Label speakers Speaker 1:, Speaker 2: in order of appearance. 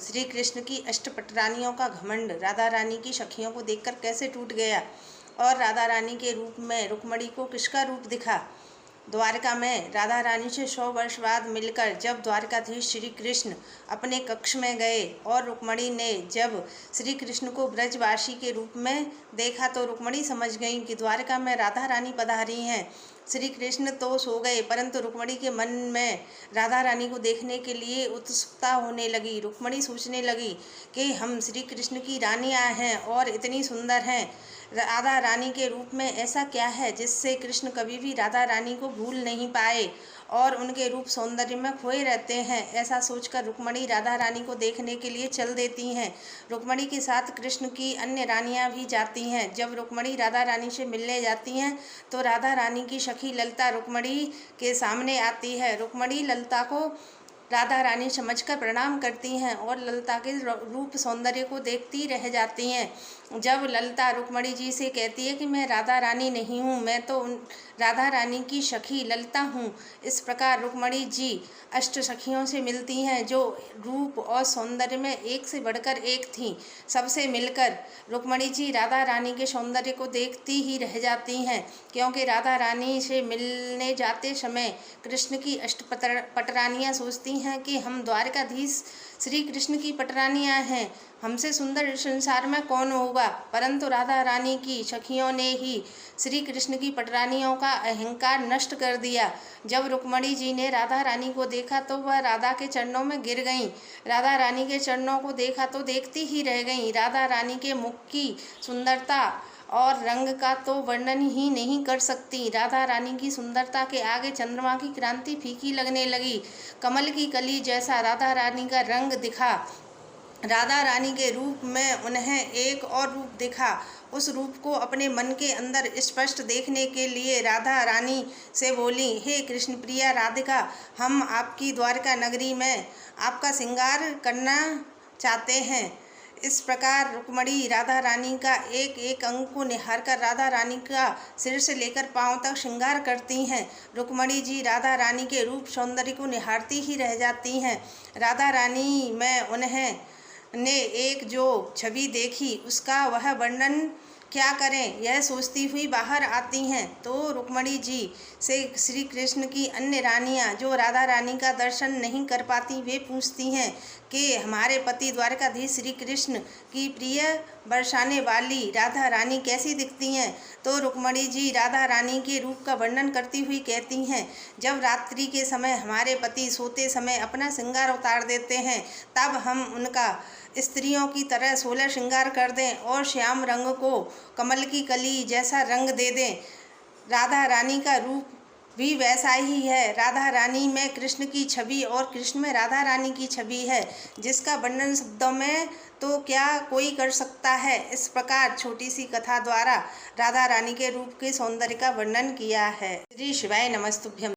Speaker 1: श्री कृष्ण की अष्टपटरानियों का घमंड राधा रानी की सखियों को देखकर कैसे टूट गया और राधा रानी के रूप में रुक्मणी को किसका रूप दिखा। द्वारका में राधा रानी से 100 वर्ष बाद मिलकर जब द्वारकाधीश श्री कृष्ण अपने कक्ष में गए और रुक्मणी ने जब श्री कृष्ण को ब्रजवासी के रूप में देखा तो रुक्मणी समझ गई कि द्वारका में राधा रानी पधारी हैं। श्री कृष्ण तो सो गए, परंतु रुक्मणी के मन में राधा रानी को देखने के लिए उत्सुकता होने लगी। रुक्मणी सोचने लगी कि हम श्री कृष्ण की रानियाँ हैं और इतनी सुंदर हैं। राधा रानी के रूप में ऐसा क्या है जिससे कृष्ण कभी भी राधा रानी को भूल नहीं पाए और उनके रूप सौंदर्य में खोए रहते हैं। ऐसा सोचकर रुक्मणी राधा रानी को देखने के लिए चल देती हैं। रुक्मणी के साथ कृष्ण की अन्य रानियां भी जाती हैं। जब रुक्मणी राधा रानी से मिलने जाती हैं तो राधा रानी की सखी ललिता रुक्मणी के सामने आती है। रुक्मणी ललिता को राधा रानी समझकर प्रणाम करती हैं और ललिता के रूप सौंदर्य को देखती रह जाती हैं। जब ललिता रुक्मणी जी से कहती है कि मैं राधा रानी नहीं हूँ, मैं तो राधा रानी की सखी ललिता हूँ। इस प्रकार रुक्मणी जी अष्ट सखियों से मिलती हैं जो रूप और सौंदर्य में एक से बढ़कर एक थीं। सबसे मिलकर रुक्मणी जी राधा रानी के सौंदर्य को देखती ही रह जाती हैं, क्योंकि राधा रानी से मिलने जाते समय कृष्ण की अष्टपटरानियाँ सोचती हैं कि हम द्वारकाधीश श्री कृष्ण की पटरानियाँ हैं, हमसे सुंदर संसार में कौन होगा। परंतु राधा रानी की सखियों ने ही श्री कृष्ण की पटरानियों का अहंकार नष्ट कर दिया। जब रुक्मणी जी ने राधा रानी को देखा तो वह राधा के चरणों में गिर गईं। राधा रानी के चरणों को देखा तो देखती ही रह गईं। राधा रानी के मुख की सुंदरता और रंग का तो वर्णन ही नहीं कर सकती। राधा रानी की सुंदरता के आगे चंद्रमा की क्रांति फीकी लगने लगी। कमल की कली जैसा राधा रानी का रंग दिखा। राधा रानी के रूप में उन्हें एक और रूप दिखा। उस रूप को अपने मन के अंदर स्पष्ट देखने के लिए राधा रानी से बोली, हे कृष्ण प्रिया राधिका, हम आपकी द्वारका नगरी में आपका श्रृंगार करना चाहते हैं। इस प्रकार रुक्मणी राधा रानी का एक एक अंग को निहारकर राधा रानी का सिर से लेकर पांव तक श्रृंगार करती हैं। रुक्मणी जी राधा रानी के रूप सौंदर्य को निहारती ही रह जाती हैं। राधा रानी में उन्हें ने एक जो छवि देखी उसका वह वर्णन क्या करें, यह सोचती हुई बाहर आती हैं तो रुक्मणी जी से श्री कृष्ण की अन्य रानियां जो राधा रानी का दर्शन नहीं कर पाती वे पूछती हैं कि हमारे पति द्वारकाधीश श्री कृष्ण की प्रिय बरसाने वाली राधा रानी कैसी दिखती हैं। तो रुक्मणी जी राधा रानी के रूप का वर्णन करती हुई कहती हैं, जब रात्रि के समय हमारे पति सोते समय अपना श्रृंगार उतार देते हैं तब हम उनका स्त्रियों की तरह 16 श्रृंगार कर दें और श्याम रंग को कमल की कली जैसा रंग दे दें। राधा रानी का रूप भी वैसा ही है। राधा रानी में कृष्ण की छवि और कृष्ण में राधा रानी की छवि है, जिसका वर्णन शब्दों में तो क्या कोई कर सकता है। इस प्रकार छोटी सी कथा द्वारा राधा रानी के रूप के सौंदर्य का वर्णन किया है। श्री शिवाय नमस्तुभ्यम।